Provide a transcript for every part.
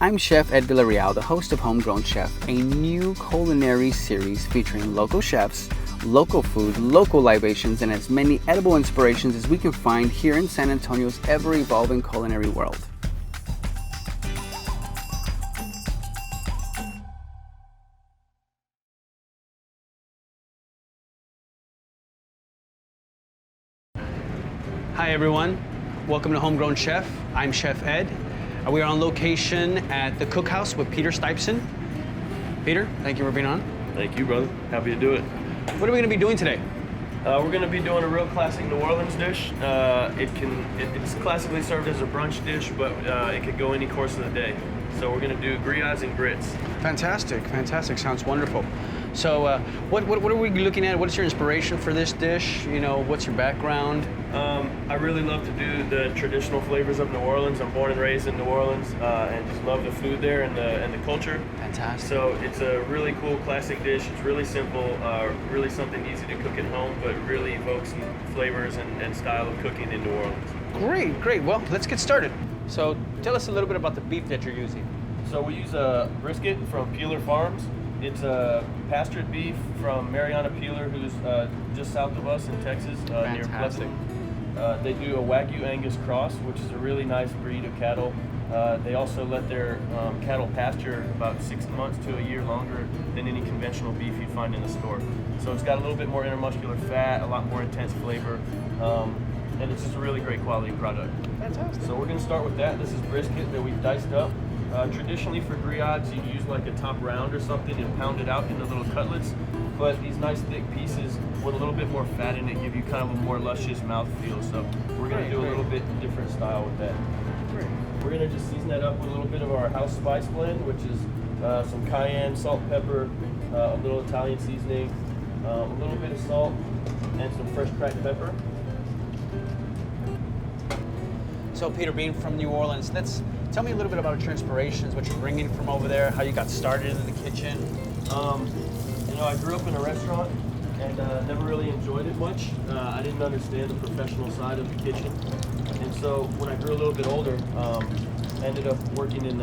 I'm Chef Ed Villarreal, the host of Homegrown Chef, a new culinary series featuring local chefs, local food, local libations, and as many edible inspirations as we can find here in San Antonio's ever-evolving culinary world. Hi everyone, welcome to Homegrown Chef. I'm Chef Ed. We are on location at the Cookhouse with Pieter Sypesteyn. Peter, thank you for being on. Thank you, brother. Happy to do it. What are we going to be doing today? We're going to be doing a real classic New Orleans dish. It's classically served as a brunch dish, but it could go any course of the day. So we're going to do Grillades and Grits. Fantastic, fantastic. Sounds wonderful. So what are we looking at? What's your inspiration for this dish? You know, what's your background? I really love to do the traditional flavors of New Orleans. I'm born and raised in New Orleans, and just love the food there and the culture. Fantastic. So it's a really cool classic dish. It's really simple, really something easy to cook at home, but really evokes flavors and style of cooking in New Orleans. Great, great. Well, let's get started. So tell us a little bit about the beef that you're using. So we use a brisket from Peeler Farms. It's a pastured beef from Mariana Peeler, who's just south of us in Texas, near Pleasant. They do a Wagyu Angus cross, which is a really nice breed of cattle. They also let their cattle pasture about 6 months to a year longer than any conventional beef you'd find in the store. So it's got a little bit more intermuscular fat, a lot more intense flavor, and it's just a really great quality product. Fantastic. So we're going to start with that. This is brisket that we've diced up. Traditionally for grillades, you'd use like a top round or something and pound it out into little cutlets. But these nice thick pieces with a little bit more fat in it give you kind of a more luscious mouthfeel. So we're going to do a little bit different style with that. Great. We're going to just season that up with a little bit of our house spice blend, which is some cayenne, salt, pepper, a little Italian seasoning, a little bit of salt, and some fresh cracked pepper. So Peter, being from New Orleans, tell me a little bit about your inspirations, what you're bringing from over there, how you got started in the kitchen. You know, I grew up in a restaurant and never really enjoyed it much. I didn't understand the professional side of the kitchen. And so when I grew a little bit older, I ended up working in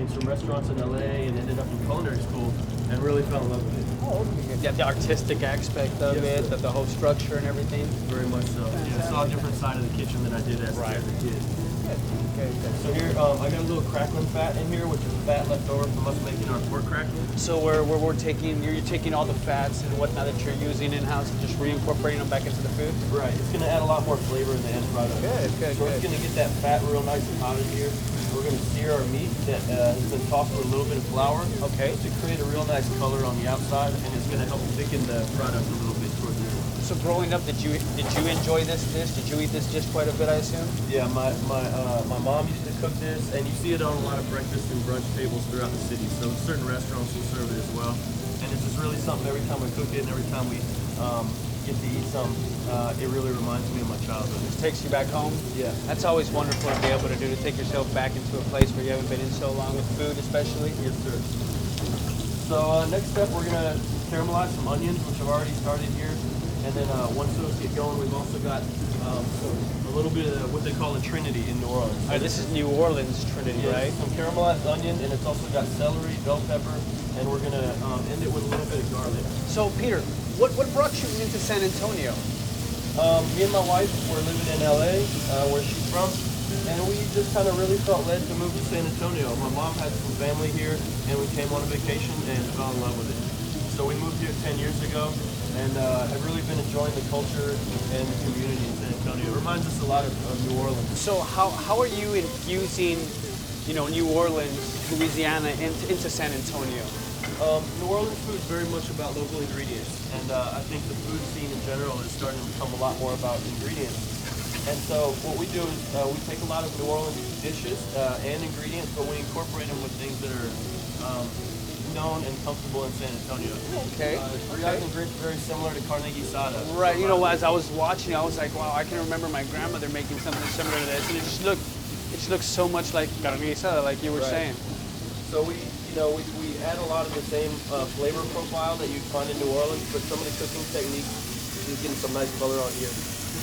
some restaurants in LA and ended up in culinary school and really fell in love with it. Oh, okay. Yeah, the artistic aspect of it, the whole structure and everything. Very much so. Yeah, I saw a different side of the kitchen than I did as a kid. Okay. So here, I got a little crackling fat in here, which is fat left over from us making our pork crackling. So you're taking all the fats and whatnot that you're using in-house and just reincorporating them back into the food? Right. It's going to add a lot more flavor in the end product. Good. So it's going to get that fat real nice and hot in here. We're going to sear our meat that has been tossed with a little bit of flour. Okay. To create a real nice color on the outside, and it's going to help thicken the product a little bit towards the end. So growing up, did you enjoy this dish? Did you eat this dish quite a bit, I assume? Yeah, my mom used to cook this, and you see it on a lot of breakfast and brunch tables throughout the city. So certain restaurants will serve it as well, and it's just really something. Every time I cook it, and every time we get to eat some, it really reminds me of my childhood. It takes you back home? Yeah. That's always wonderful to be able to do, to take yourself back into a place where you haven't been in so long with food, especially. Yes, sir. So next step, we're gonna caramelize some onions, which I've already started here. And then once those get going, we've also got a little bit of what they call a trinity in New Orleans. This is New Orleans trinity, right? Some caramelized onion, and it's also got celery, bell pepper, and we're gonna end it with a little bit of garlic. So Peter, what brought you into San Antonio? Me and my wife were living in LA, where she's from, and we just kind of really felt led to move to San Antonio. My mom had some family here, and we came on a vacation and fell in love with it. So we moved here 10 years ago, and have really been enjoying the culture and the community in San Antonio. It reminds us a lot of New Orleans. So how are you infusing, New Orleans, Louisiana into San Antonio? New Orleans food is very much about local ingredients, and I think the food scene in general is starting to become a lot more about ingredients. And so what we do is we take a lot of New Orleans dishes and ingredients, but we incorporate them with things that are known and comfortable in San Antonio. Okay. Grillades and Grits very similar to Carnegie Sada. Right. As I was watching, I was like, wow, I can remember my grandmother making something similar to this, and it just looks so much like Carnegie Sada, like you were saying. So we add a lot of the same flavor profile that you'd find in New Orleans, but some of the cooking techniques, you're getting some nice color on here.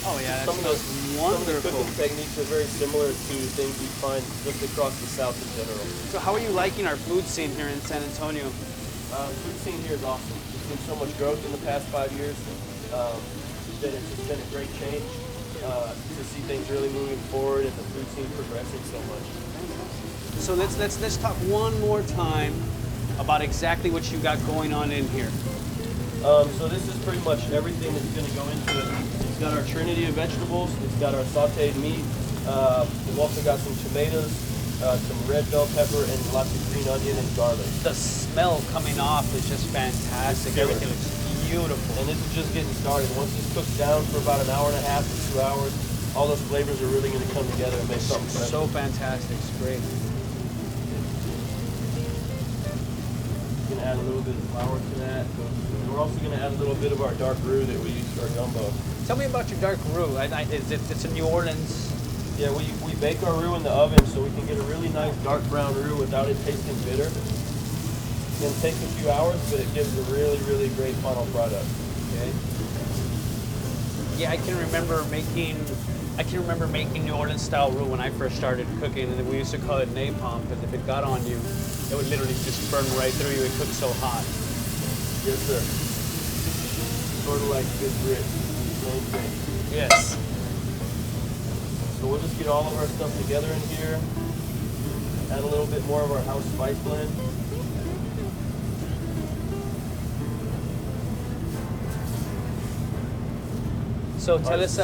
Oh yeah, that Some smells of the wonderful. cooking techniques are very similar to things you find just across the South in general. So how are you liking our food scene here in San Antonio? Food scene here is awesome. There's been so much growth in the past 5 years that it's just been a great change to see things really moving forward and the food scene progressing so much. So let's talk one more time about exactly what you got going on in here. So this is pretty much everything that's going to go into it. It's got our trinity of vegetables. It's got our sautéed meat. We've also got some tomatoes, some red bell pepper, and lots of green onion and garlic. The smell coming off is just fantastic. Everything looks beautiful. And this is just getting started. Once this cooks down for about an hour and a half to 2 hours, all those flavors are really going to come together and make something special. So fantastic. It's great. Going to add a little bit of flour to that. And we're also going to add a little bit of our dark roux that we use for our gumbo. Tell me about your dark roux. It's a New Orleans. Yeah, we bake our roux in the oven so we can get a really nice dark brown roux without it tasting bitter. It's going to take a few hours, but it gives a really, really great final product. Okay. Yeah, I can remember making New Orleans style roux when I first started cooking, and we used to call it napalm because if it got on you, it would literally just burn right through you. It cooked so hot. Yes, sir. Sort of like good grits. Same thing. Yes. So we'll just get all of our stuff together in here. Add a little bit more of our house spice blend. So tell us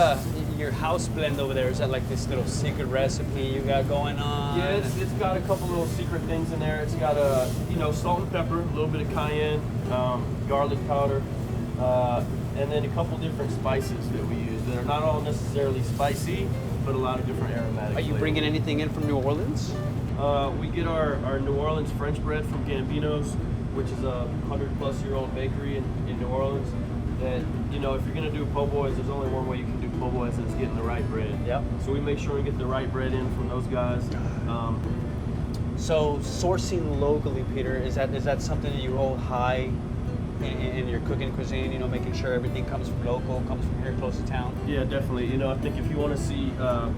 your house blend over there. Is that like this little secret recipe you got going on? Yeah, it's got a couple little secret things in there. It's got salt and pepper, a little bit of cayenne, garlic powder, and then a couple different spices that we use that are not all necessarily spicy, but a lot of different aromatic Are you flavors. bringing anything in from New Orleans? We get our New Orleans French bread from Gambino's, which is a 100-plus-year-old bakery in New Orleans. That, if you're going to do po' boys, there's only one way you can do po' boys, and it's getting the right bread. Yep. So we make sure we get the right bread in from those guys. So sourcing locally, Peter, is that something that you hold high in your cooking cuisine? Making sure everything comes from local, comes from here close to town. Yeah, definitely. I think if you want to see a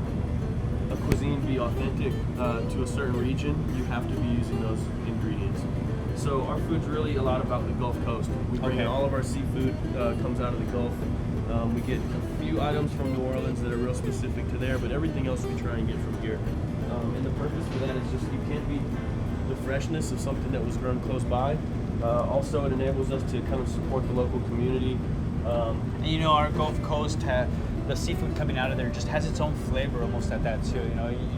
cuisine be authentic to a certain region, you have to be using those ingredients. So our food's really a lot about the Gulf Coast. We bring in all of our seafood comes out of the Gulf. We get a few items from New Orleans that are real specific to there, but everything else we try and get from here. And the purpose for that is just you can't beat the freshness of something that was grown close by. Also, it enables us to kind of support the local community. Our Gulf Coast, the seafood coming out of there just has its own flavor almost at that too.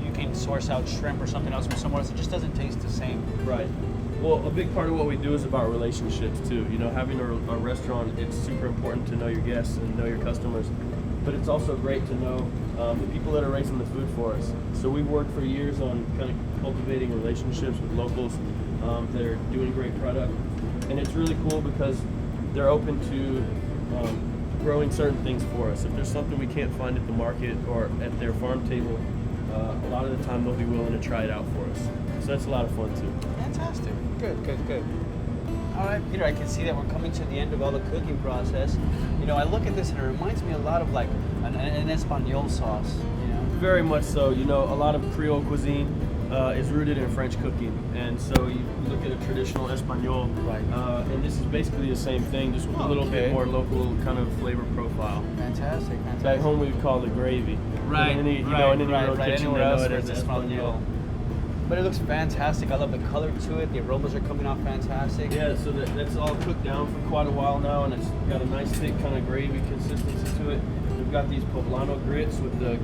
You can source out shrimp or something else from somewhere else. It just doesn't taste the same. Right. Well, a big part of what we do is about relationships too. Having a restaurant, it's super important to know your guests and know your customers. But it's also great to know the people that are raising the food for us. So we've worked for years on kind of cultivating relationships with locals that are doing great product. And it's really cool because they're open to growing certain things for us. If there's something we can't find at the market or at their farm table, a lot of the time they'll be willing to try it out for us. So that's a lot of fun too. Fantastic. Good. All right, Peter, I can see that we're coming to the end of all the cooking process. I look at this and it reminds me a lot of like an Espanol sauce. Very much so. A lot of Creole cuisine is rooted in French cooking. And so you look at a traditional Espanol, right. And this is basically the same thing, just with a little bit more local kind of flavor profile. Fantastic. Back home we would call it gravy. Right, in any real kitchen anywhere they know else it as it's Espanol. But it looks fantastic. I love the color to it. The aromas are coming off fantastic. Yeah, so that's all cooked down for quite a while now, and it's got a nice thick kind of gravy consistency to it. We've got these poblano grits with the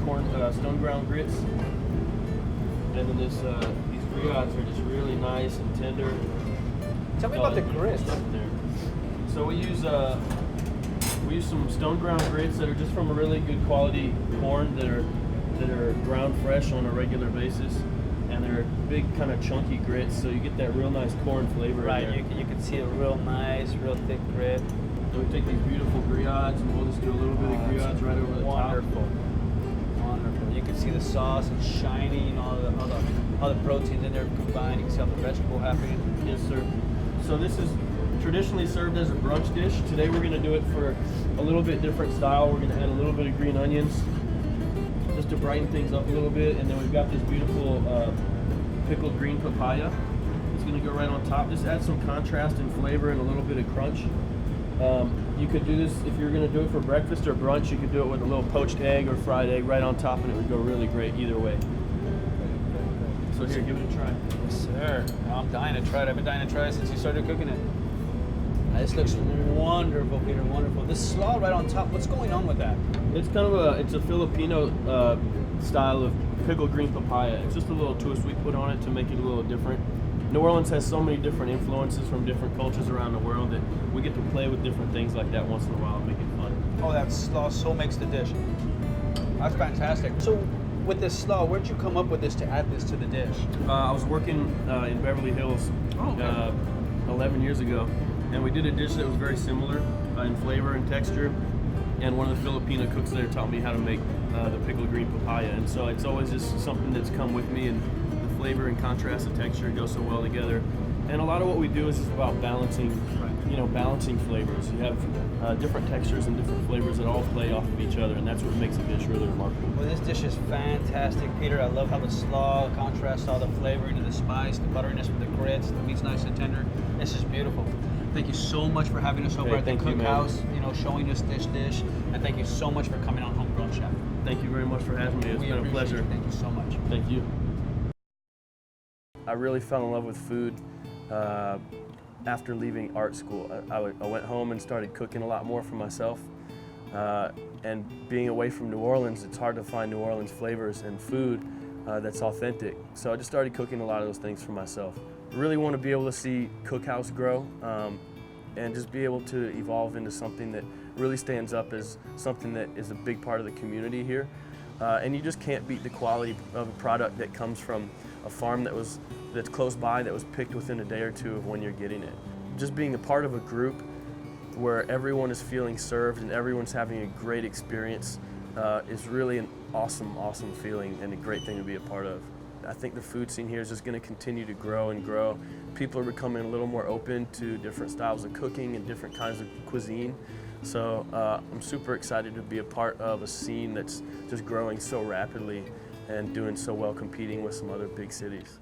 corn stone ground grits, and then these grillades are just really nice and tender. Tell me about the grits. So we use some stone ground grits that are just from a really good quality corn that are ground fresh on a regular basis. And they're big, kind of chunky grits, so you get that real nice corn flavor in there. You can see a real nice, real thick grit. So we take these beautiful grillades, and we'll just do a little bit of grillades right over the top. Wonderful. You can see the sauce, it's shiny, all the proteins in there combined. You can see all the vegetable happening. Yes, sir. So this is traditionally served as a brunch dish. Today we're going to do it for a little bit different style. We're going to add a little bit of green onions just to brighten things up a little bit. And then we've got this beautiful pickled green papaya. It's going to go right on top. Just add some contrast and flavor and a little bit of crunch. You could do this if you're going to do it for breakfast or brunch. You could do it with a little poached egg or fried egg right on top, and it would go really great either way. So here, give it a try. Yes, sir. I'm dying to try it. I've been dying to try it since you started cooking it. This looks wonderful, Peter. Wonderful. This slaw right on top. What's going on with that? It's kind of it's a Filipino style of pickled green papaya. It's just a little twist we put on it to make it a little different. New Orleans has so many different influences from different cultures around the world that we get to play with different things like that once in a while and make it fun. Oh, that slaw so makes the dish. That's fantastic. So, with this slaw, where'd you come up with this to add this to the dish? I was working in Beverly Hills 11 years ago, and we did a dish that was very similar in flavor and texture. And one of the Filipino cooks there taught me how to make the pickled green papaya, and so it's always just something that's come with me. And flavor and contrast and texture go so well together, and a lot of what we do is just about balancing, balancing flavors. You have different textures and different flavors that all play off of each other, and that's what makes a dish really remarkable. Well, this dish is fantastic, Peter. I love how the slaw contrasts all the flavoring and the spice, the butteriness with the grits, the meat's nice and tender. This is beautiful. Thank you so much for having us over at the Cookhouse, showing us this dish, and thank you so much for coming on Homegrown Chef. Thank you very much for having me. It's been a pleasure. You. Thank you so much. Thank you. I really fell in love with food after leaving art school. I went home and started cooking a lot more for myself. And being away from New Orleans, it's hard to find New Orleans flavors and food that's authentic. So I just started cooking a lot of those things for myself. I really want to be able to see Cookhouse grow and just be able to evolve into something that really stands up as something that is a big part of the community here. And you just can't beat the quality of a product that comes from a farm that's close by, that was picked within a day or two of when you're getting it. Just being a part of a group where everyone is feeling served and everyone's having a great experience is really an awesome, awesome feeling and a great thing to be a part of. I think the food scene here is just going to continue to grow and grow. People are becoming a little more open to different styles of cooking and different kinds of cuisine. So I'm super excited to be a part of a scene that's just growing so rapidly and doing so well, competing with some other big cities.